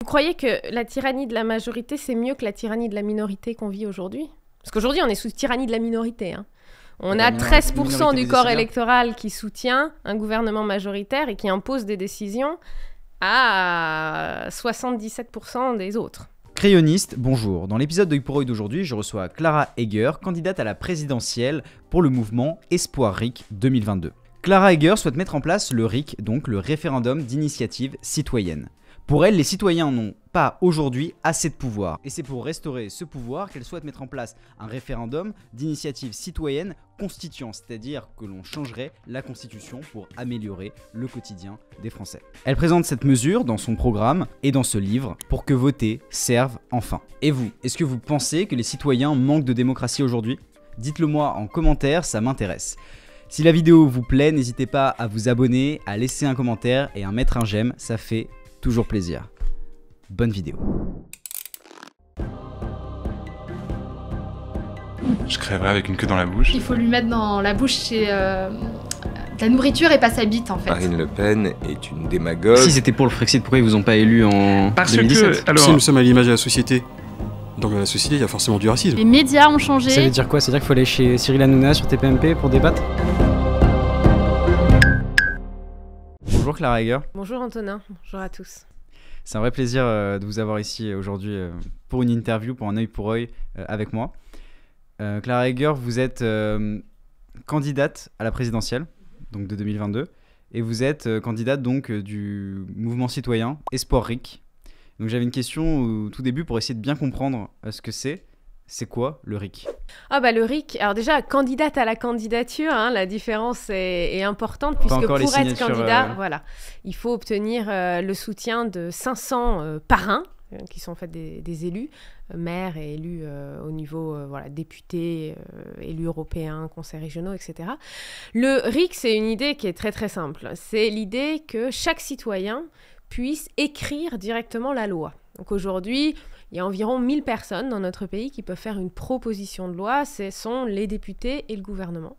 Vous croyez que la tyrannie de la majorité, c'est mieux que la tyrannie de la minorité qu'on vit aujourd'hui? Parce qu'aujourd'hui, on est sous tyrannie de la minorité. Hein. On a 13% du corps électoral qui soutient un gouvernement majoritaire et qui impose des décisions à 77% des autres. Crayonniste, bonjour. Dans l'épisode d'Œil pour Œil d'aujourd'hui, je reçois Clara Egger, candidate à la présidentielle pour le mouvement Espoir RIC 2022. Clara Egger souhaite mettre en place le RIC, donc le référendum d'initiative citoyenne. Pour elle, les citoyens n'ont pas aujourd'hui assez de pouvoir. Et c'est pour restaurer ce pouvoir qu'elle souhaite mettre en place un référendum d'initiative citoyenne constituant, c'est-à-dire que l'on changerait la constitution pour améliorer le quotidien des Français. Elle présente cette mesure dans son programme et dans ce livre pour que voter serve enfin. Et vous, est-ce que vous pensez que les citoyens manquent de démocratie aujourd'hui? Dites-le moi en commentaire, ça m'intéresse. Si la vidéo vous plaît, n'hésitez pas à vous abonner, à laisser un commentaire et à mettre un j'aime, ça fait toujours plaisir. Bonne vidéo. Je crèverais avec une queue dans la bouche. Il faut lui mettre dans la bouche de la nourriture et pas sa bite en fait. Marine Le Pen est une démagogue. Si c'était pour le Frexit, pourquoi ils vous ont pas élu en Parce 2017? que, alors, Si nous sommes à l'image de la société, dans la société il y a forcément du racisme. Les médias ont changé. Ça veut dire quoi? C'est-à-dire qu'il faut aller chez Cyril Hanouna sur TPMP pour débattre? Bonjour Clara Egger. Bonjour Antonin, bonjour à tous. C'est un vrai plaisir de vous avoir ici aujourd'hui pour une interview, pour un œil pour œil avec moi. Clara Egger, vous êtes candidate à la présidentielle donc de 2022 et vous êtes candidate donc du mouvement citoyen Espoir RIC. Donc j'avais une question au tout début pour essayer de bien comprendre ce que c'est. C'est quoi le RIC? Le RIC, alors déjà, candidate à la candidature, hein, la différence est importante puisque pour être candidat, voilà, il faut obtenir le soutien de 500 parrains, qui sont en fait des élus, maires et élus au niveau députés, élus européens, conseils régionaux, etc. Le RIC, c'est une idée qui est très très simple. C'est l'idée que chaque citoyen puisse écrire directement la loi. Donc aujourd'hui, il y a environ 1000 personnes dans notre pays qui peuvent faire une proposition de loi, ce sont les députés et le gouvernement.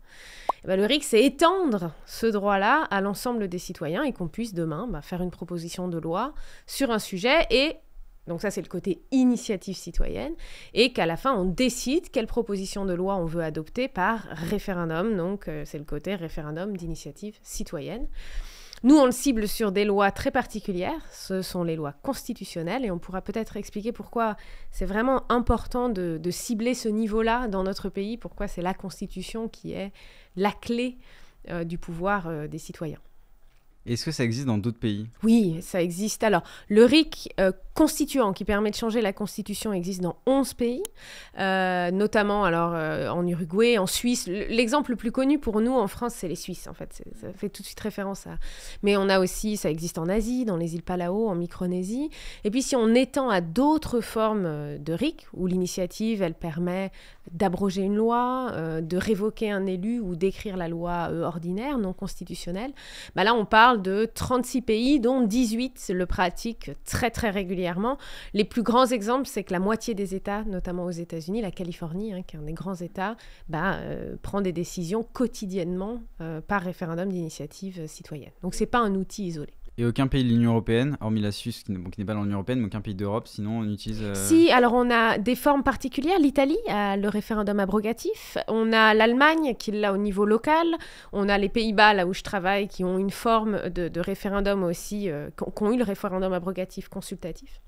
Le RIC, c'est étendre ce droit-là à l'ensemble des citoyens et qu'on puisse demain faire une proposition de loi sur un sujet et donc ça c'est le côté initiative citoyenne et qu'à la fin on décide quelle proposition de loi on veut adopter par référendum, donc c'est le côté référendum d'initiative citoyenne. Nous, on le cible sur des lois très particulières, ce sont les lois constitutionnelles, et on pourra peut-être expliquer pourquoi c'est vraiment important de cibler ce niveau-là dans notre pays, pourquoi c'est la Constitution qui est la clé du pouvoir des citoyens. Est-ce que ça existe dans d'autres pays? Oui, ça existe. Alors, le RIC constituant qui permet de changer la Constitution existe dans 11 pays, notamment en Uruguay, en Suisse. L'exemple le plus connu pour nous en France, c'est les Suisses, en fait. Ça fait tout de suite référence à... Mais on a aussi, ça existe en Asie, dans les îles Palau, en Micronésie. Et puis, si on étend à d'autres formes de RIC, où l'initiative, elle permet d'abroger une loi, de révoquer un élu ou d'écrire la loi ordinaire, non constitutionnelle, là, on parle de 36 pays, dont 18 le pratiquent très très régulièrement. Les plus grands exemples, c'est que la moitié des États, notamment aux États-Unis, la Californie, qui est un des grands États, prend des décisions quotidiennement par référendum d'initiative citoyenne. Donc c'est pas un outil isolé. Et aucun pays de l'Union Européenne, hormis la Suisse qui n'est pas dans l'Union Européenne, mais aucun pays d'Europe, sinon on utilise... Si, alors on a des formes particulières. L'Italie a le référendum abrogatif. On a l'Allemagne qui l'a au niveau local. On a les Pays-Bas, là où je travaille, qui ont une forme de référendum aussi, qui ont eu le référendum abrogatif consultatif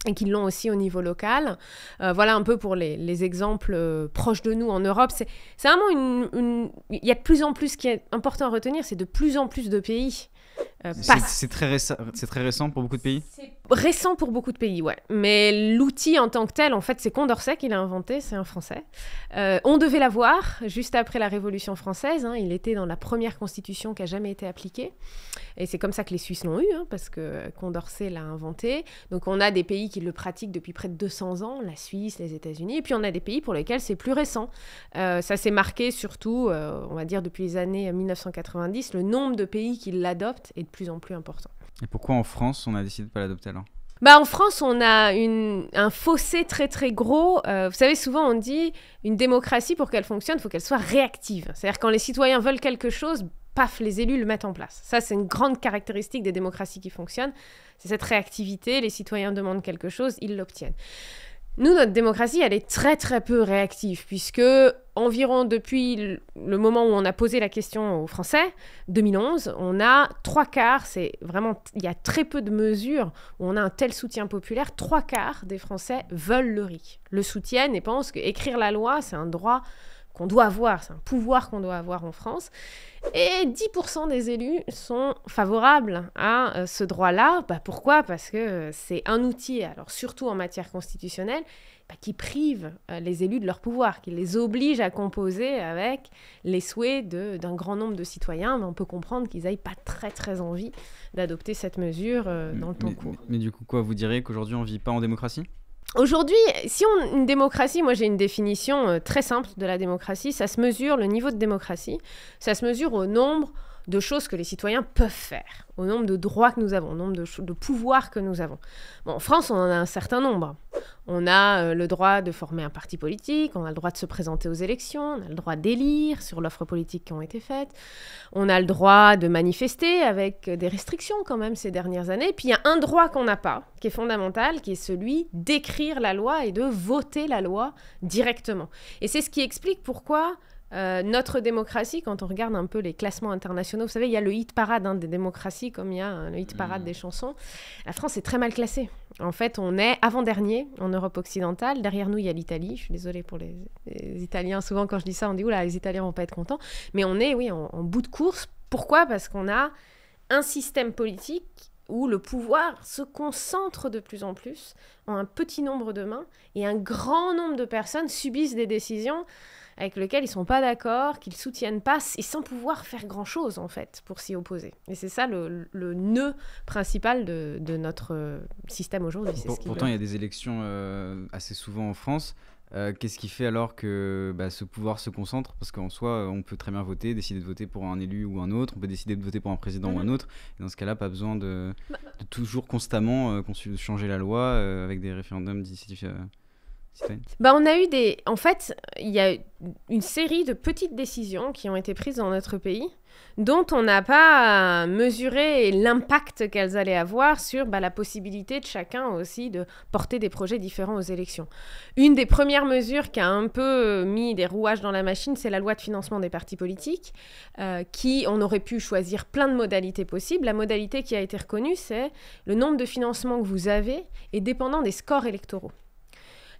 et qui l'ont aussi au niveau local. Voilà un peu pour les exemples proches de nous en Europe. C'est vraiment il y a de plus en plus, ce qui est important à retenir, c'est de plus en plus de pays. C'est très récent pour beaucoup de pays? C'est récent pour beaucoup de pays, ouais. Mais l'outil en tant que tel, en fait, c'est Condorcet qui l'a inventé, c'est un Français. On devait l'avoir juste après la Révolution française. Il était dans la première constitution qui a jamais été appliquée. Et c'est comme ça que les Suisses l'ont eu, parce que Condorcet l'a inventé. Donc on a des pays qui le pratiquent depuis près de 200 ans, la Suisse, les États-Unis. Et puis on a des pays pour lesquels c'est plus récent. Ça s'est marqué surtout, on va dire depuis les années 1990, le nombre de pays qui l'adoptent est de plus en plus important. Et pourquoi en France on a décidé de ne pas l'adopter alors? En France, on a un fossé très très gros. Vous savez, souvent on dit une démocratie, pour qu'elle fonctionne, il faut qu'elle soit réactive. C'est-à-dire quand les citoyens veulent quelque chose, paf, les élus le mettent en place. Ça, c'est une grande caractéristique des démocraties qui fonctionnent. C'est cette réactivité, les citoyens demandent quelque chose, ils l'obtiennent. Nous, notre démocratie, elle est très très peu réactive, puisque environ depuis le moment où on a posé la question aux Français, 2011, on a 3/4, c'est vraiment, il y a très peu de mesures où on a un tel soutien populaire, 3/4 des Français veulent le RIC, le soutiennent et pensent qu'écrire la loi, c'est un droit qu'on doit avoir, c'est un pouvoir qu'on doit avoir en France. Et 10% des élus sont favorables à ce droit-là. Pourquoi ? Parce que c'est un outil, alors surtout en matière constitutionnelle, qui prive les élus de leur pouvoir, qui les oblige à composer avec les souhaits d'un grand nombre de citoyens. Mais on peut comprendre qu'ils n'aient pas très très envie d'adopter cette mesure dans le temps court. Mais du coup, quoi, vous direz qu'aujourd'hui on ne vit pas en démocratie ? Aujourd'hui, une démocratie, moi j'ai une définition très simple de la démocratie, ça se mesure, le niveau de démocratie, ça se mesure au nombre de choses que les citoyens peuvent faire, au nombre de droits que nous avons, au nombre de pouvoirs que nous avons. Bon, en France, on en a un certain nombre. On a le droit de former un parti politique, on a le droit de se présenter aux élections, on a le droit d'élire sur l'offre politique qui ont été faites, on a le droit de manifester avec des restrictions quand même ces dernières années. Puis il y a un droit qu'on n'a pas, qui est fondamental, qui est celui d'écrire la loi et de voter la loi directement. Et c'est ce qui explique pourquoi notre démocratie, quand on regarde un peu les classements internationaux, vous savez, il y a le hit parade des démocraties, comme il y a le hit parade des chansons. La France est très mal classée. En fait, on est avant-dernier en Europe occidentale. Derrière nous, il y a l'Italie. Je suis désolée pour les Italiens. Souvent, quand je dis ça, on dit « Oula, les Italiens vont pas être contents ». Mais on est, oui, en bout de course. Pourquoi ? Parce qu'on a un système politique où le pouvoir se concentre de plus en plus en un petit nombre de mains et un grand nombre de personnes subissent des décisions avec lesquels ils ne sont pas d'accord, qu'ils ne soutiennent pas, et sans pouvoir faire grand-chose, en fait, pour s'y opposer. Et c'est ça le nœud principal de notre système aujourd'hui. Pourtant, il y a des élections assez souvent en France. Qu'est-ce qui fait alors que ce pouvoir se concentre ? Parce qu'en soi, on peut très bien voter, décider de voter pour un élu ou un autre, on peut décider de voter pour un président ou un autre. Et dans ce cas-là, pas besoin de toujours constamment changer la loi avec des référendums d'initiative citoyenne. On a eu en fait, il y a une série de petites décisions qui ont été prises dans notre pays dont on n'a pas mesuré l'impact qu'elles allaient avoir sur la possibilité de chacun aussi de porter des projets différents aux élections. Une des premières mesures qui a un peu mis des rouages dans la machine, c'est la loi de financement des partis politiques, on aurait pu choisir plein de modalités possibles. La modalité qui a été reconnue, c'est le nombre de financements que vous avez est dépendant des scores électoraux.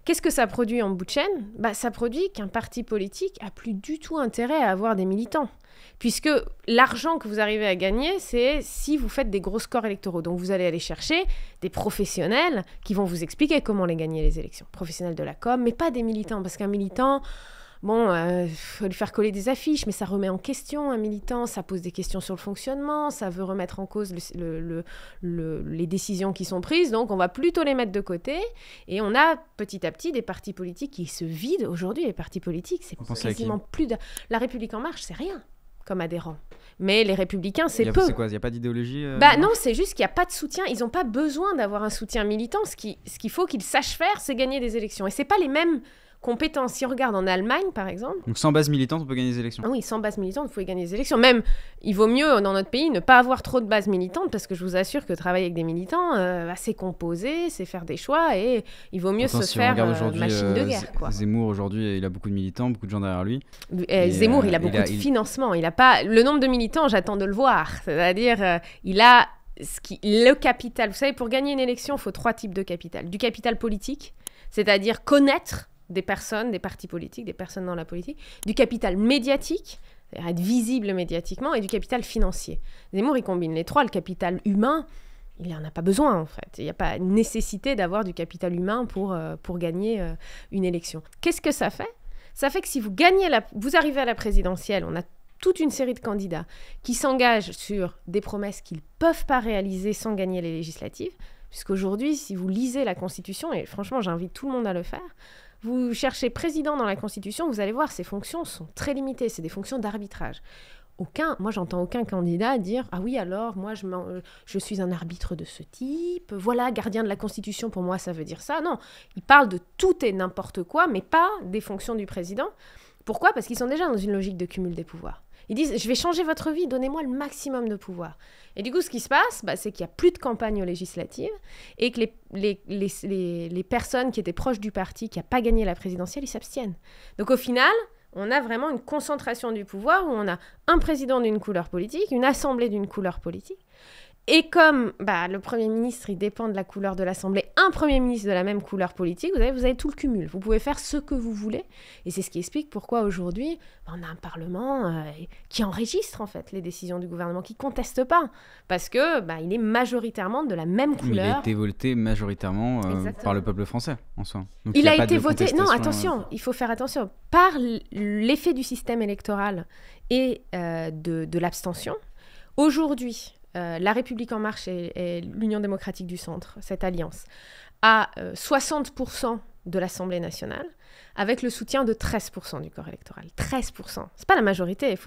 Qu'est-ce que ça produit en bout de chaîne ? Ça produit qu'un parti politique n'a plus du tout intérêt à avoir des militants. Puisque l'argent que vous arrivez à gagner, c'est si vous faites des gros scores électoraux. Donc vous allez aller chercher des professionnels qui vont vous expliquer comment les gagner les élections. Professionnels de la com, mais pas des militants. Parce qu'un militant... faut lui faire coller des affiches, mais ça remet en question un militant, ça pose des questions sur le fonctionnement, ça veut remettre en cause les décisions qui sont prises, donc on va plutôt les mettre de côté, et on a petit à petit des partis politiques qui se vident. Aujourd'hui, les partis politiques, c'est quasiment plus de... La République En Marche, c'est rien comme adhérents. Mais les Républicains, c'est peu. C'est quoi ? Il n'y a pas d'idéologie Non, c'est juste qu'il n'y a pas de soutien. Ils n'ont pas besoin d'avoir un soutien militant. Ce qu'il faut qu'ils sachent faire, c'est gagner des élections. Et ce n'est pas les mêmes compétences. Si on regarde en Allemagne, par exemple... Donc sans base militante, on peut gagner des élections. Oui, sans base militante, vous pouvez gagner des élections. Même, il vaut mieux, dans notre pays, ne pas avoir trop de base militante, parce que je vous assure que travailler avec des militants, c'est composer, c'est faire des choix, et il vaut mieux se faire machine de guerre. Zemmour, aujourd'hui, il a beaucoup de militants, beaucoup de gens derrière lui. Zemmour, il a beaucoup de financement. Il a pas... Le nombre de militants, j'attends de le voir. C'est-à-dire, il a le capital. Vous savez, pour gagner une élection, il faut 3 types de capital. Du capital politique, c'est-à-dire connaître des personnes, des partis politiques, des personnes dans la politique, du capital médiatique, c'est-à-dire être visible médiatiquement, et du capital financier. Zemmour, il combine les 3. Le capital humain, il n'en a pas besoin, en fait. Il n'y a pas nécessité d'avoir du capital humain pour gagner une élection. Qu'est-ce que ça fait ? Ça fait que si vous arrivez à la présidentielle, on a toute une série de candidats qui s'engagent sur des promesses qu'ils ne peuvent pas réaliser sans gagner les législatives, puisqu'aujourd'hui, si vous lisez la Constitution, et franchement, j'invite tout le monde à le faire, vous cherchez président dans la Constitution, vous allez voir, ces fonctions sont très limitées, c'est des fonctions d'arbitrage. Moi, j'entends aucun candidat dire « Ah oui, alors, moi, je suis un arbitre de ce type, voilà, gardien de la Constitution, pour moi, ça veut dire ça. » Non, ils parlent de tout et n'importe quoi, mais pas des fonctions du président. Pourquoi ? Parce qu'ils sont déjà dans une logique de cumul des pouvoirs. Ils disent, je vais changer votre vie, donnez-moi le maximum de pouvoir. Et du coup, ce qui se passe, c'est qu'il n'y a plus de campagne aux législatives et que les personnes qui étaient proches du parti, qui n'ont pas gagné la présidentielle, ils s'abstiennent. Donc au final, on a vraiment une concentration du pouvoir où on a un président d'une couleur politique, une assemblée d'une couleur politique. Et comme le Premier ministre, il dépend de la couleur de l'Assemblée, un Premier ministre de la même couleur politique, vous avez tout le cumul. Vous pouvez faire ce que vous voulez. Et c'est ce qui explique pourquoi aujourd'hui, on a un Parlement qui enregistre en fait les décisions du gouvernement, qui ne conteste pas. Parce que il est majoritairement de la même couleur. Il a été voté majoritairement par le peuple français, en soi. Donc, il a été voté... Non, attention, il faut faire attention. Par l'effet du système électoral et de l'abstention, aujourd'hui... La République En Marche et l'Union démocratique du centre, cette alliance, a 60% de l'Assemblée nationale, avec le soutien de 13% du corps électoral. 13%. C'est pas la majorité.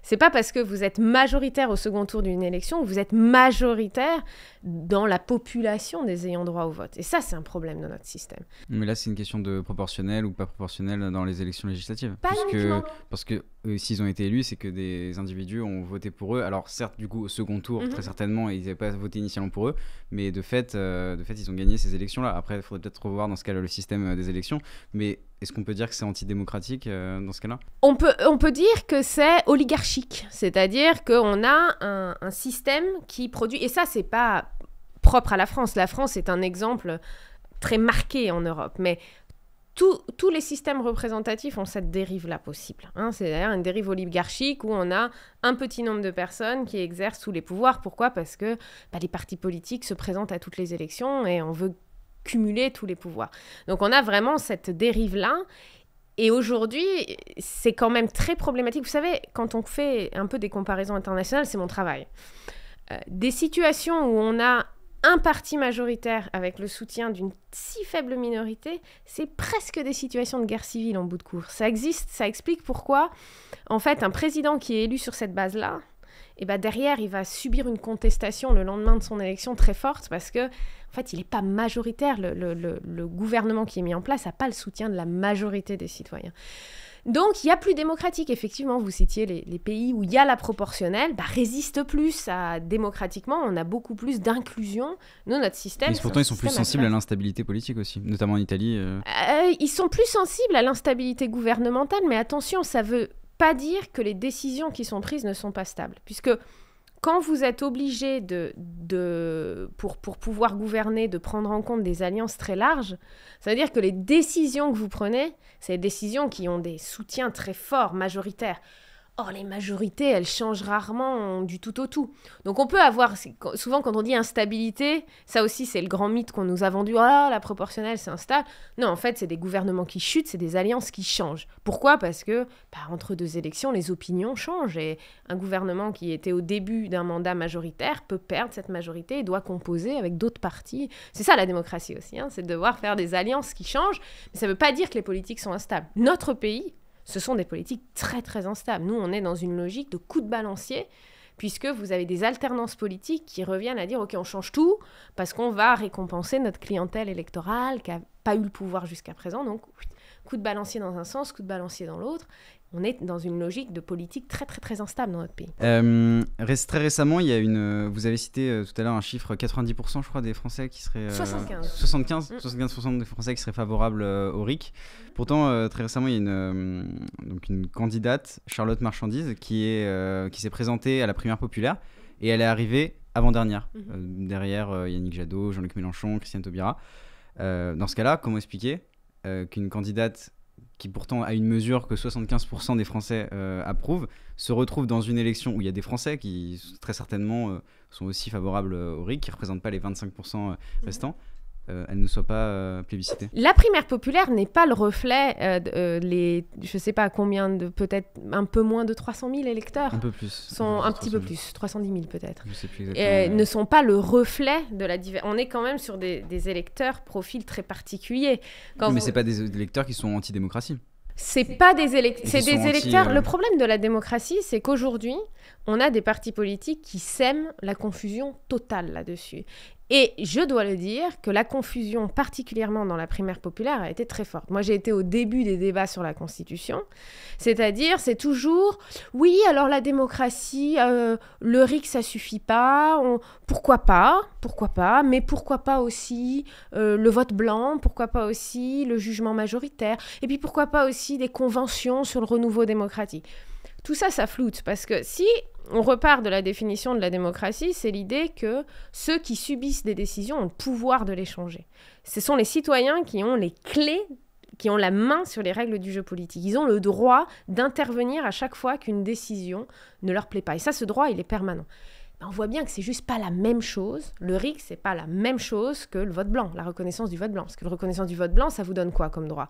C'est pas parce que vous êtes majoritaire au second tour d'une élection que vous êtes majoritaire dans la population des ayants droit au vote. Et ça, c'est un problème de notre système. Mais là, c'est une question de proportionnel ou pas proportionnel dans les élections législatives. Parce que s'ils ont été élus, c'est que des individus ont voté pour eux. Alors certes, du coup, au second tour, très certainement, ils n'avaient pas voté initialement pour eux, mais de fait, ils ont gagné ces élections-là. Après, il faudrait peut-être revoir dans ce cas-là le système des élections. Mais est-ce qu'on peut dire que c'est antidémocratique dans ce cas-là ? On peut dire que c'est oligarchique. C'est-à-dire qu'on a un système qui produit... Et ça, c'est pas propre à la France. La France est un exemple très marqué en Europe. Mais tous les systèmes représentatifs ont cette dérive-là possible. C'est d'ailleurs une dérive oligarchique où on a un petit nombre de personnes qui exercent tous les pouvoirs. Pourquoi ? Parce que les partis politiques se présentent à toutes les élections et on veut cumuler tous les pouvoirs. Donc on a vraiment cette dérive-là. Et aujourd'hui, c'est quand même très problématique. Vous savez, quand on fait un peu des comparaisons internationales, c'est mon travail. Des situations où on a un parti majoritaire avec le soutien d'une si faible minorité, c'est presque des situations de guerre civile en bout de course. Ça existe, ça explique pourquoi, en fait, un président qui est élu sur cette base-là, derrière, il va subir une contestation le lendemain de son élection très forte parce que, en fait, il n'est pas majoritaire. Le gouvernement qui est mis en place n'a pas le soutien de la majorité des citoyens. Donc, il y a plus démocratique. Effectivement, vous citiez les pays où il y a la proportionnelle, résistent plus démocratiquement. On a beaucoup plus d'inclusion. Nous, notre système... Mais pourtant, ils sont plus sensibles à l'instabilité politique aussi, notamment en Italie. Ils sont plus sensibles à l'instabilité gouvernementale, mais attention, ça veut pas dire que les décisions qui sont prises ne sont pas stables. Puisque quand vous êtes obligé pour pouvoir gouverner, de prendre en compte des alliances très larges, ça veut dire que les décisions que vous prenez, c'est des décisions qui ont des soutiens très forts, majoritaires. Or, les majorités, elles changent rarement du tout au tout. Donc, on peut avoir... Souvent, quand on dit instabilité, ça aussi, c'est le grand mythe qu'on nous a vendu. « Oh là, la proportionnelle, c'est instable. » Non, en fait, c'est des gouvernements qui chutent, c'est des alliances qui changent. Pourquoi ? Parce que, entre deux élections, les opinions changent. Et un gouvernement qui était au début d'un mandat majoritaire peut perdre cette majorité et doit composer avec d'autres partis. C'est ça, la démocratie aussi. C'est de devoir faire des alliances qui changent. Mais ça ne veut pas dire que les politiques sont instables. Notre pays... Ce sont des politiques très, très instables. Nous, on est dans une logique de coup de balancier, puisque vous avez des alternances politiques qui reviennent à dire « Ok, on change tout, parce qu'on va récompenser notre clientèle électorale qui n'a pas eu le pouvoir jusqu'à présent. » Donc, coup de balancier dans un sens, coup de balancier dans l'autre. On est dans une logique de politique très, très, très instable dans notre pays. Très récemment, il y a vous avez cité tout à l'heure un chiffre, 90% je crois des Français qui seraient... 75% des Français qui seraient favorables au RIC. Pourtant, très récemment, il y a une candidate, Charlotte Marchandise, qui s'est présentée à la primaire populaire et elle est arrivée avant-dernière. Derrière Yannick Jadot, Jean-Luc Mélenchon, Christiane Taubira. Dans ce cas-là, comment expliquer qu'une candidate qui pourtant a une mesure que 75% des Français approuvent, se retrouve dans une élection où il y a des Français qui très certainement sont aussi favorables au RIC, qui ne représentent pas les 25% restants, elle ne soit pas plébiscitée. La primaire populaire n'est pas le reflet je ne sais pas combien, peut-être un peu moins de 300 000 électeurs. Un peu plus. Un petit peu plus, 310 000 peut-être. Je ne sais plus exactement. Ne sont pas le reflet de la diversité. On est quand même sur des électeurs, profils très particuliers. Mais ce n'est pas des électeurs qui sont anti-démocratie. C'est pas des électeurs. C'est des électeurs. Le problème de la démocratie, c'est qu'aujourd'hui, on a des partis politiques qui sèment la confusion totale là-dessus. Et je dois le dire que la confusion, particulièrement dans la primaire populaire, a été très forte. Moi, j'ai été au début des débats sur la Constitution, c'est-à-dire, c'est toujours, oui, alors la démocratie, le RIC, ça suffit pas, pourquoi pas, mais pourquoi pas aussi le vote blanc, pourquoi pas aussi le jugement majoritaire, et puis pourquoi pas aussi des conventions sur le renouveau démocratique. Tout ça, ça floute, parce que si on repart de la définition de la démocratie, c'est l'idée que ceux qui subissent des décisions ont le pouvoir de les changer. Ce sont les citoyens qui ont les clés, qui ont la main sur les règles du jeu politique. Ils ont le droit d'intervenir à chaque fois qu'une décision ne leur plaît pas. Et ça, ce droit, il est permanent. On voit bien que c'est juste pas la même chose. Le RIC, c'est pas la même chose que le vote blanc, la reconnaissance du vote blanc. Parce que la reconnaissance du vote blanc, ça vous donne quoi comme droit ?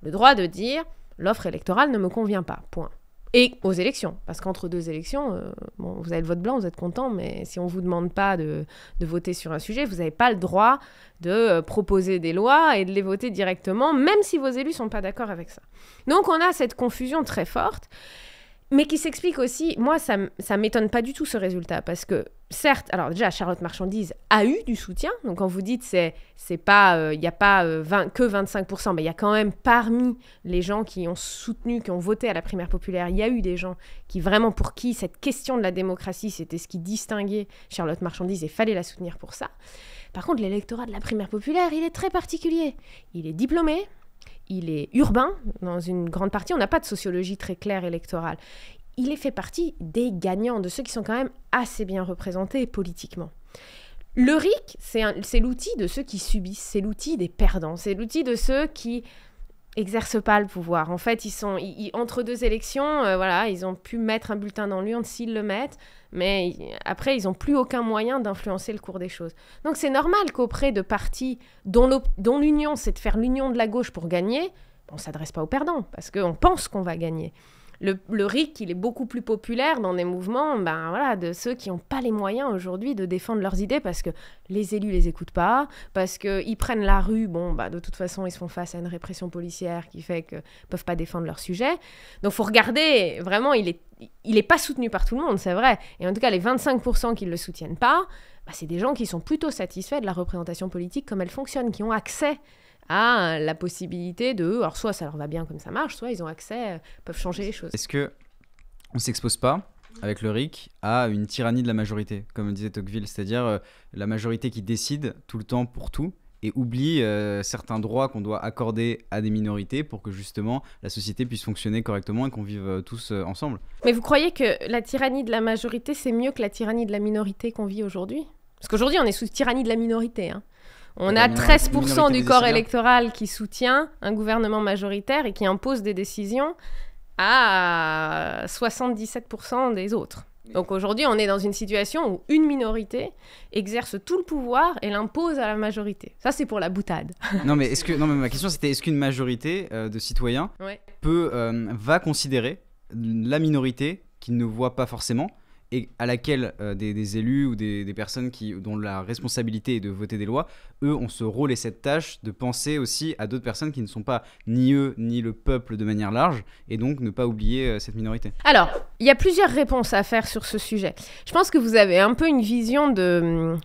Le droit de dire « l'offre électorale ne me convient pas », point. Et aux élections, parce qu'entre deux élections, vous avez le vote blanc, vous êtes content, mais si on ne vous demande pas de voter sur un sujet, vous n'avez pas le droit de proposer des lois et de les voter directement, même si vos élus ne sont pas d'accord avec ça. Donc on a cette confusion très forte, mais qui s'explique aussi, moi ça ne m'étonne pas du tout ce résultat, parce que certes, alors déjà Charlotte Marchandise a eu du soutien, donc quand vous dites c'est pas, il n'y a pas que 25%, mais il y a quand même parmi les gens qui ont soutenu, qui ont voté à la primaire populaire, il y a eu des gens qui vraiment pour qui cette question de la démocratie, c'était ce qui distinguait Charlotte Marchandise et fallait la soutenir pour ça. Par contre, l'électorat de la primaire populaire, il est très particulier. Il est diplômé, il est urbain, dans une grande partie. On n'a pas de sociologie très claire électorale. Il fait partie des gagnants, de ceux qui sont quand même assez bien représentés politiquement. Le RIC, c'est l'outil de ceux qui subissent, c'est l'outil des perdants, c'est l'outil de ceux qui n'exercent pas le pouvoir. En fait, entre deux élections, ils ont pu mettre un bulletin dans l'urne s'ils le mettent, mais après, ils n'ont plus aucun moyen d'influencer le cours des choses. Donc c'est normal qu'auprès de partis dont l'union, c'est de faire l'union de la gauche pour gagner, on ne s'adresse pas aux perdants, parce qu'on pense qu'on va gagner. Le RIC, il est beaucoup plus populaire dans des mouvements de ceux qui n'ont pas les moyens aujourd'hui de défendre leurs idées parce que les élus ne les écoutent pas, parce qu'ils prennent la rue, de toute façon, ils se font face à une répression policière qui fait qu'ils ne peuvent pas défendre leur sujet. Donc, il faut regarder, vraiment, il est pas soutenu par tout le monde, c'est vrai. Et en tout cas, les 25% qui ne le soutiennent pas, c'est des gens qui sont plutôt satisfaits de la représentation politique comme elle fonctionne, qui ont accès à la possibilité alors soit ça leur va bien comme ça marche, soit ils ont accès, peuvent changer les choses. Est-ce que on s'expose pas, avec le RIC, à une tyrannie de la majorité, comme disait Tocqueville, c'est-à-dire la majorité qui décide tout le temps pour tout et oublie certains droits qu'on doit accorder à des minorités pour que justement la société puisse fonctionner correctement et qu'on vive tous ensemble. Mais vous croyez que la tyrannie de la majorité, c'est mieux que la tyrannie de la minorité qu'on vit aujourd'hui ? Parce qu'aujourd'hui, on est sous tyrannie de la minorité, hein. On a 13% du corps électoral qui soutient un gouvernement majoritaire et qui impose des décisions à 77% des autres. Donc aujourd'hui, on est dans une situation où une minorité exerce tout le pouvoir et l'impose à la majorité. Ça, c'est pour la boutade. Non, mais ma question, c'était est-ce qu'une majorité de citoyens va considérer la minorité qu'ils ne voient pas forcément et à laquelle des élus ou des personnes dont la responsabilité est de voter des lois, eux ont ce rôle et cette tâche de penser aussi à d'autres personnes qui ne sont pas ni eux ni le peuple de manière large, et donc ne pas oublier cette minorité. Alors, il y a plusieurs réponses à faire sur ce sujet. Je pense que vous avez un peu une vision de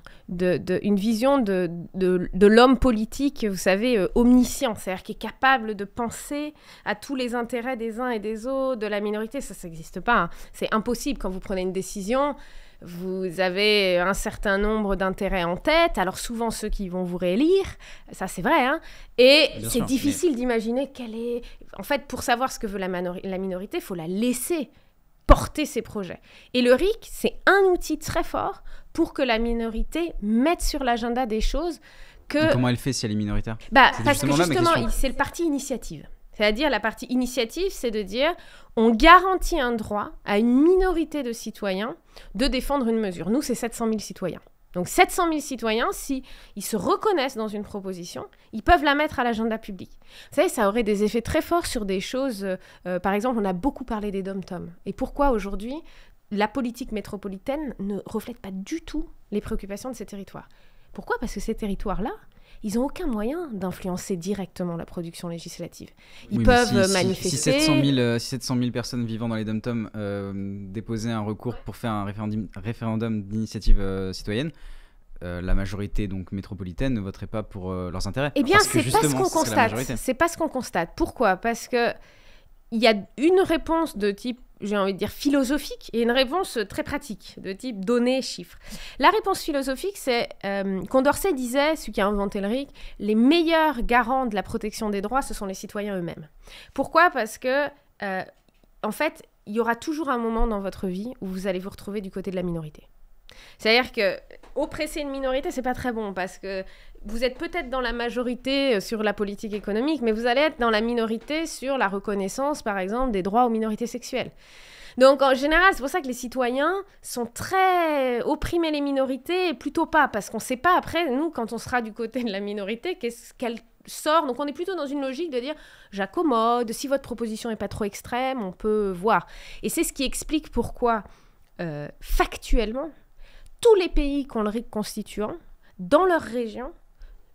l'homme politique, vous savez, omniscient, c'est-à-dire qui est capable de penser à tous les intérêts des uns et des autres, de la minorité. Ça n'existe pas, hein. C'est impossible. Quand vous prenez une décision, vous avez un certain nombre d'intérêts en tête, alors souvent ceux qui vont vous réélire, ça c'est vrai, hein. Et bien c'est sûr, difficile d'imaginer quelle est... En fait, pour savoir ce que veut la minorité, il faut la laisser porter ses projets. Et le RIC, c'est un outil très fort pour que la minorité mette sur l'agenda des choses que... Et comment elle fait si elle est minoritaire ? Parce que justement, c'est le parti initiative. C'est-à-dire, la partie initiative, c'est de dire, on garantit un droit à une minorité de citoyens de défendre une mesure. Nous, c'est 700 000 citoyens. Donc 700 000 citoyens, s'ils se reconnaissent dans une proposition, ils peuvent la mettre à l'agenda public. Vous savez, ça aurait des effets très forts sur des choses... par exemple, on a beaucoup parlé des dom-toms. Et pourquoi aujourd'hui, la politique métropolitaine ne reflète pas du tout les préoccupations de ces territoires ? Pourquoi ? Parce que ces territoires-là, ils n'ont aucun moyen d'influencer directement la production législative. Ils peuvent manifester... Si 700 000 personnes vivant dans les dom-toms déposaient un recours pour faire un référendum d'initiative citoyenne, la majorité donc métropolitaine ne voterait pas pour leurs intérêts. Eh bien, c'est pas ce qu'on constate. C'est pas ce qu'on constate. Pourquoi ? Parce que il y a une réponse de type, j'ai envie de dire, philosophique et une réponse très pratique, de type données, chiffres. La réponse philosophique, c'est Condorcet disait, celui qui a inventé le RIC, les meilleurs garants de la protection des droits, ce sont les citoyens eux-mêmes. Pourquoi ? Parce que, en fait, il y aura toujours un moment dans votre vie où vous allez vous retrouver du côté de la minorité. C'est-à-dire que oppresser une minorité, c'est pas très bon parce que vous êtes peut-être dans la majorité sur la politique économique, mais vous allez être dans la minorité sur la reconnaissance, par exemple, des droits aux minorités sexuelles. Donc, en général, c'est pour ça que les citoyens sont très opprimés les minorités, et plutôt pas, parce qu'on sait pas après, nous, quand on sera du côté de la minorité, qu'est-ce qu'elle sort. Donc, on est plutôt dans une logique de dire, j'accommode, si votre proposition est pas trop extrême, on peut voir. Et c'est ce qui explique pourquoi, factuellement, tous les pays qui ont le RIC constituant, dans leur région,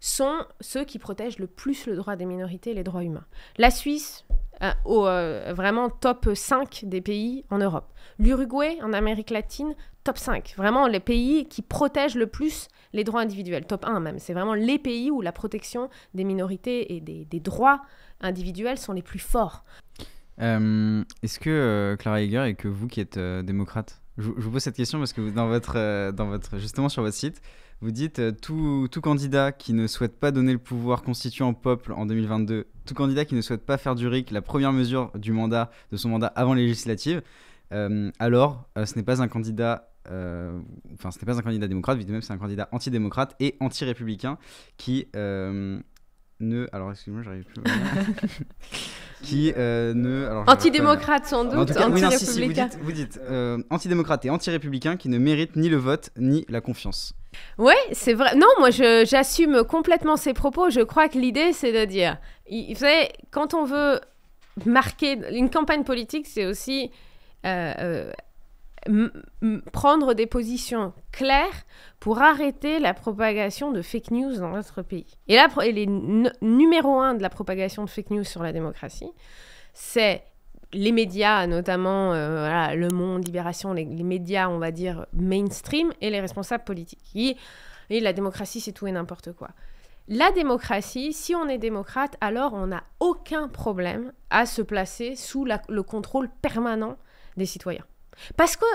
sont ceux qui protègent le plus le droit des minorités et les droits humains. La Suisse, vraiment top 5 des pays en Europe. L'Uruguay, en Amérique latine, top 5. Vraiment les pays qui protègent le plus les droits individuels. Top 1 même. C'est vraiment les pays où la protection des minorités et des droits individuels sont les plus forts. Est-ce que Clara Heger et que vous qui êtes démocrate, je vous pose cette question parce que dans votre justement sur votre site, vous dites tout candidat qui ne souhaite pas donner le pouvoir constituant au peuple en 2022, tout candidat qui ne souhaite pas faire du RIC la première mesure de son mandat avant les législatives, alors ce n'est pas un candidat ce n'est pas un candidat démocrate, évidemment c'est un candidat antidémocrate et anti-républicain qui alors excusez-moi, j'arrive plus qui antidémocrate sans doute, anti-républicain. Vous dites antidémocrate et anti-républicain qui ne méritent ni le vote ni la confiance. Oui, c'est vrai. Non, moi, j'assume complètement ces propos. Je crois que l'idée, c'est de dire... Vous savez, quand on veut marquer... Une campagne politique, c'est aussi prendre des positions claires pour arrêter la propagation de fake news dans notre pays. Et là, les numéro 1 de la propagation de fake news sur la démocratie, c'est... les médias, notamment Le Monde, Libération, les médias, on va dire, mainstream, et les responsables politiques. Et la démocratie, c'est tout et n'importe quoi. La démocratie, si on est démocrate, alors on n'a aucun problème à se placer sous le contrôle permanent des citoyens. Parce que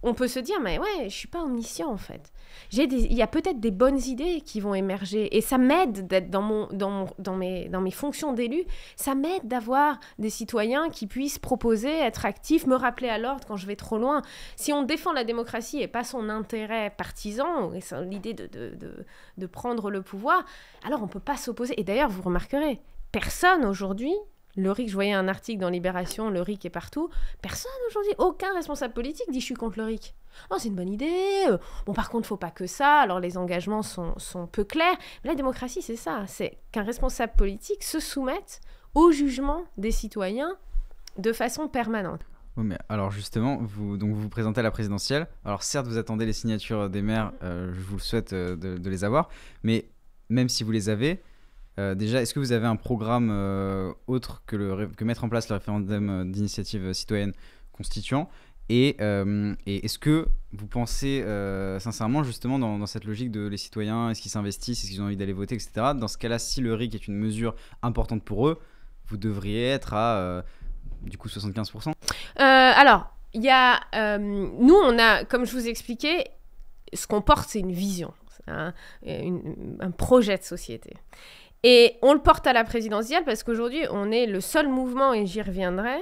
on peut se dire, mais ouais, je suis pas omniscient en fait. Il y a peut-être des bonnes idées qui vont émerger et ça m'aide d'être dans mes fonctions d'élu. Ça m'aide d'avoir des citoyens qui puissent proposer, être actifs, me rappeler à l'ordre quand je vais trop loin. Si on défend la démocratie et pas son intérêt partisan, et c'est l'idée de prendre le pouvoir, alors on peut pas s'opposer. Et d'ailleurs, vous remarquerez, personne aujourd'hui... Le RIC, je voyais un article dans Libération, le RIC est partout. Personne aujourd'hui, aucun responsable politique dit je suis contre le RIC. Non, c'est une bonne idée. Bon, par contre, il ne faut pas que ça. Alors, les engagements sont peu clairs. Mais la démocratie, c'est ça. C'est qu'un responsable politique se soumette au jugement des citoyens de façon permanente. Oui, mais alors justement, vous vous présentez à la présidentielle. Alors certes, vous attendez les signatures des maires. Je vous le souhaite de les avoir. Mais même si vous les avez... déjà, est-ce que vous avez un programme autre que mettre en place le référendum d'initiative citoyenne constituant et est-ce que vous pensez sincèrement justement dans cette logique de les citoyens, est-ce qu'ils s'investissent, est-ce qu'ils ont envie d'aller voter, etc. Dans ce cas-là, si le RIC est une mesure importante pour eux, vous devriez être à du coup 75%. Alors, il y a nous, on a, comme je vous expliquais, ce qu'on porte, c'est une vision, un projet de société. Et on le porte à la présidentielle parce qu'aujourd'hui, on est le seul mouvement, et j'y reviendrai,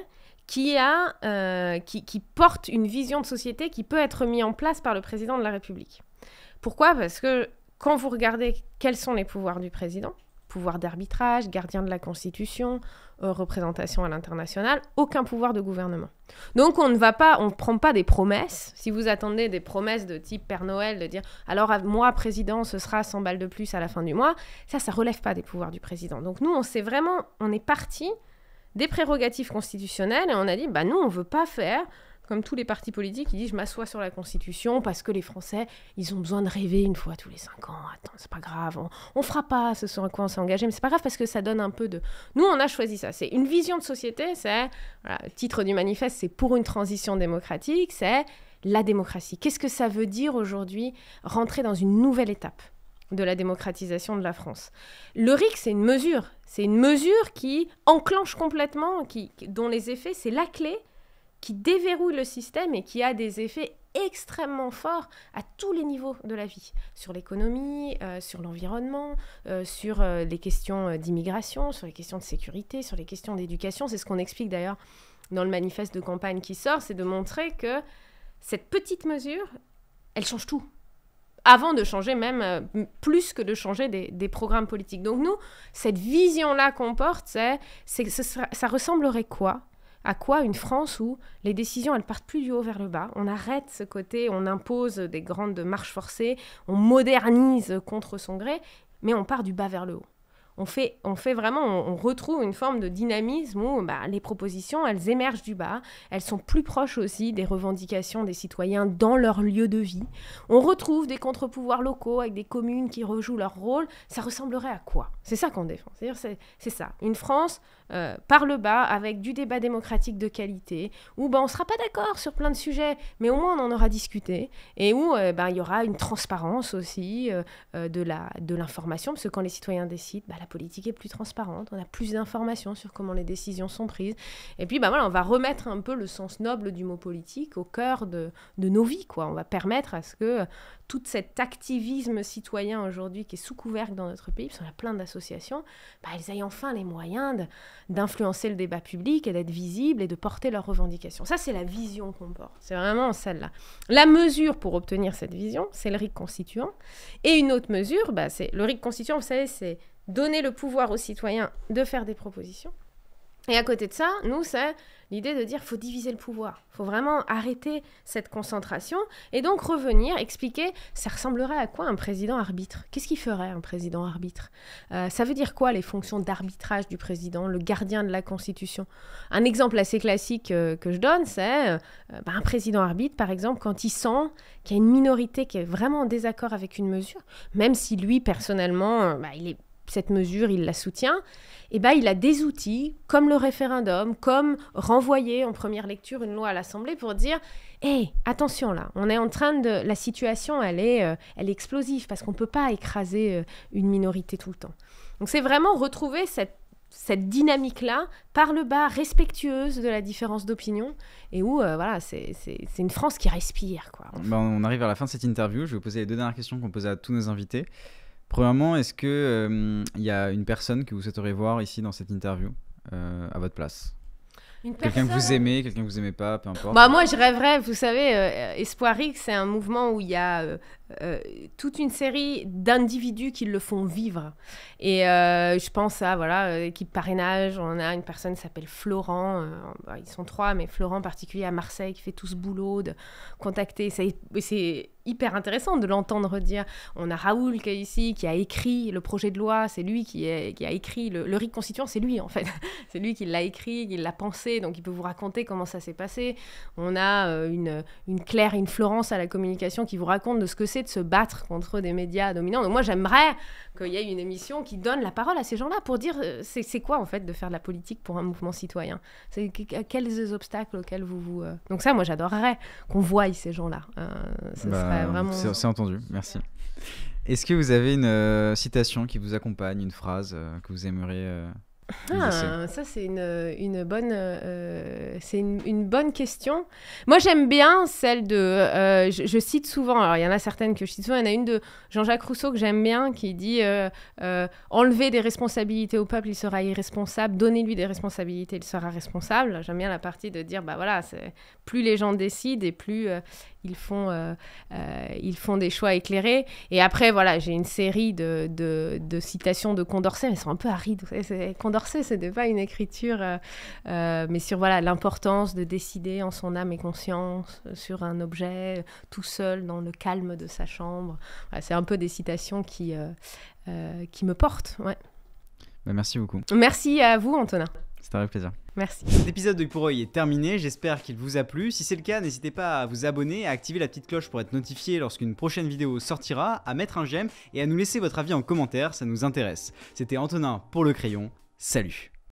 qui porte une vision de société qui peut être mise en place par le président de la République. Pourquoi ? Parce que quand vous regardez quels sont les pouvoirs du président, pouvoir d'arbitrage, gardien de la Constitution, représentation à l'international, aucun pouvoir de gouvernement. Donc on ne prend pas des promesses. Si vous attendez des promesses de type Père Noël, de dire « alors moi, président, ce sera 100 balles de plus à la fin du mois », ça relève pas des pouvoirs du président. Donc nous, on est parti des prérogatives constitutionnelles et on a dit « nous, on veut pas faire » comme tous les partis politiques qui disent « je m'assois sur la Constitution parce que les Français, ils ont besoin de rêver une fois tous les 5 ans. Attends, c'est pas grave, on fera pas ce sur quoi on s'est engagé, mais c'est pas grave parce que ça donne un peu de... » Nous, on a choisi ça. C'est une vision de société, c'est... Voilà, le titre du manifeste, c'est « pour une transition démocratique », c'est la démocratie. Qu'est-ce que ça veut dire aujourd'hui rentrer dans une nouvelle étape de la démocratisation de la France? Le RIC, c'est une mesure. C'est une mesure qui enclenche complètement, dont les effets, c'est la clé, qui déverrouille le système et qui a des effets extrêmement forts à tous les niveaux de la vie, sur l'économie, sur l'environnement, sur les questions d'immigration, sur les questions de sécurité, sur les questions d'éducation. C'est ce qu'on explique d'ailleurs dans le manifeste de campagne qui sort, c'est de montrer que cette petite mesure, elle change tout. Avant de changer même plus que de changer des programmes politiques. Donc nous, cette vision-là qu'on porte, ça ressemblerait quoi ? À quoi une France où les décisions, elles partent plus du haut vers le bas. On arrête ce côté, on impose des grandes marches forcées, on modernise contre son gré, mais on part du bas vers le haut. On fait vraiment, on retrouve une forme de dynamisme où les propositions, elles émergent du bas, elles sont plus proches aussi des revendications des citoyens dans leur lieu de vie. On retrouve des contre-pouvoirs locaux avec des communes qui rejouent leur rôle. Ça ressemblerait à quoi ? C'est ça qu'on défend. C'est-à-dire, c'est ça. Une France par le bas avec du débat démocratique de qualité où on ne sera pas d'accord sur plein de sujets, mais au moins on en aura discuté et où il y aura une transparence aussi de l'information parce que quand les citoyens décident, la politique est plus transparente, on a plus d'informations sur comment les décisions sont prises. Et puis, on va remettre un peu le sens noble du mot politique au cœur de nos vies, quoi. On va permettre à ce que tout cet activisme citoyen aujourd'hui qui est sous couvercle dans notre pays, parce qu'on a plein d'associations, elles aient enfin les moyens d'influencer le débat public et d'être visibles et de porter leurs revendications. Ça, c'est la vision qu'on porte. C'est vraiment celle-là. La mesure pour obtenir cette vision, c'est le RIC constituant. Et une autre mesure, c'est le RIC constituant, vous savez, c'est donner le pouvoir aux citoyens de faire des propositions. Et à côté de ça, nous, c'est l'idée de dire qu'il faut diviser le pouvoir. Il faut vraiment arrêter cette concentration et donc revenir, expliquer, ça ressemblerait à quoi un président arbitre ? Qu'est-ce qu'il ferait un président arbitre ? Ça veut dire quoi les fonctions d'arbitrage du président, le gardien de la Constitution ? Un exemple assez classique que je donne, c'est un président arbitre, par exemple, quand il sent qu'il y a une minorité qui est vraiment en désaccord avec une mesure, même si lui, personnellement, cette mesure, il la soutient, il a des outils, comme le référendum, comme renvoyer en première lecture une loi à l'Assemblée pour dire « attention là, on est en train de... La situation, elle est explosive parce qu'on ne peut pas écraser une minorité tout le temps. » Donc c'est vraiment retrouver cette dynamique-là, par le bas, respectueuse de la différence d'opinion, et où, c'est une France qui respire, quoi. On arrive à la fin de cette interview, je vais vous poser les 2 dernières questions qu'on posait à tous nos invités. Premièrement, est-ce qu'il y a une personne que vous souhaiteriez voir ici dans cette interview à votre place ? Quelqu'un que vous aimez, quelqu'un que vous aimez pas, peu importe. Moi, je rêverais, vous savez, Espoir RIC, c'est un mouvement où il y a toute une série d'individus qui le font vivre. Et je pense à l'équipe parrainage, on a une personne qui s'appelle Florent, ils sont 3, mais Florent en particulier à Marseille qui fait tout ce boulot de contacter. C'est hyper intéressant de l'entendre dire. On a Raoul qui est ici, qui a écrit le projet de loi, c'est lui qui a écrit le RIC constituant, c'est lui en fait. C'est lui qui l'a écrit, qui l'a pensé, donc il peut vous raconter comment ça s'est passé. On a une Claire et une Florence à la communication qui vous racontent de ce que c'est de se battre contre des médias dominants. Donc moi j'aimerais qu'il y ait une émission qui donne la parole à ces gens-là pour dire c'est quoi en fait de faire de la politique pour un mouvement citoyen. C'est quels obstacles auxquels vous... Donc ça, moi j'adorerais qu'on voie ces gens-là. Ce serait vraiment... C'est entendu, merci. Est-ce que vous avez une citation qui vous accompagne, une phrase que vous aimeriez... Ça c'est une bonne question. Moi j'aime bien celle de je cite souvent, alors il y en a certaines que je cite souvent, il y en a une de Jean-Jacques Rousseau que j'aime bien qui dit enlevez des responsabilités au peuple, il sera irresponsable, donnez-lui des responsabilités, il sera responsable. J'aime bien la partie de dire plus les gens décident et plus ils font des choix éclairés. Et après j'ai une série de citations de Condorcet, mais elles sont un peu arides. Condorcet, c'était pas une écriture, mais sur l'importance de décider en son âme et conscience sur un objet, tout seul dans le calme de sa chambre. C'est un peu des citations qui me portent. Ouais. Merci beaucoup. Merci à vous, Antonin. C'était avec plaisir. Merci. Cet épisode d'Œil pour Œil est terminé, j'espère qu'il vous a plu. Si c'est le cas, n'hésitez pas à vous abonner, à activer la petite cloche pour être notifié lorsqu'une prochaine vidéo sortira, à mettre un j'aime et à nous laisser votre avis en commentaire, ça nous intéresse. C'était Antonin pour Le Crayon, salut.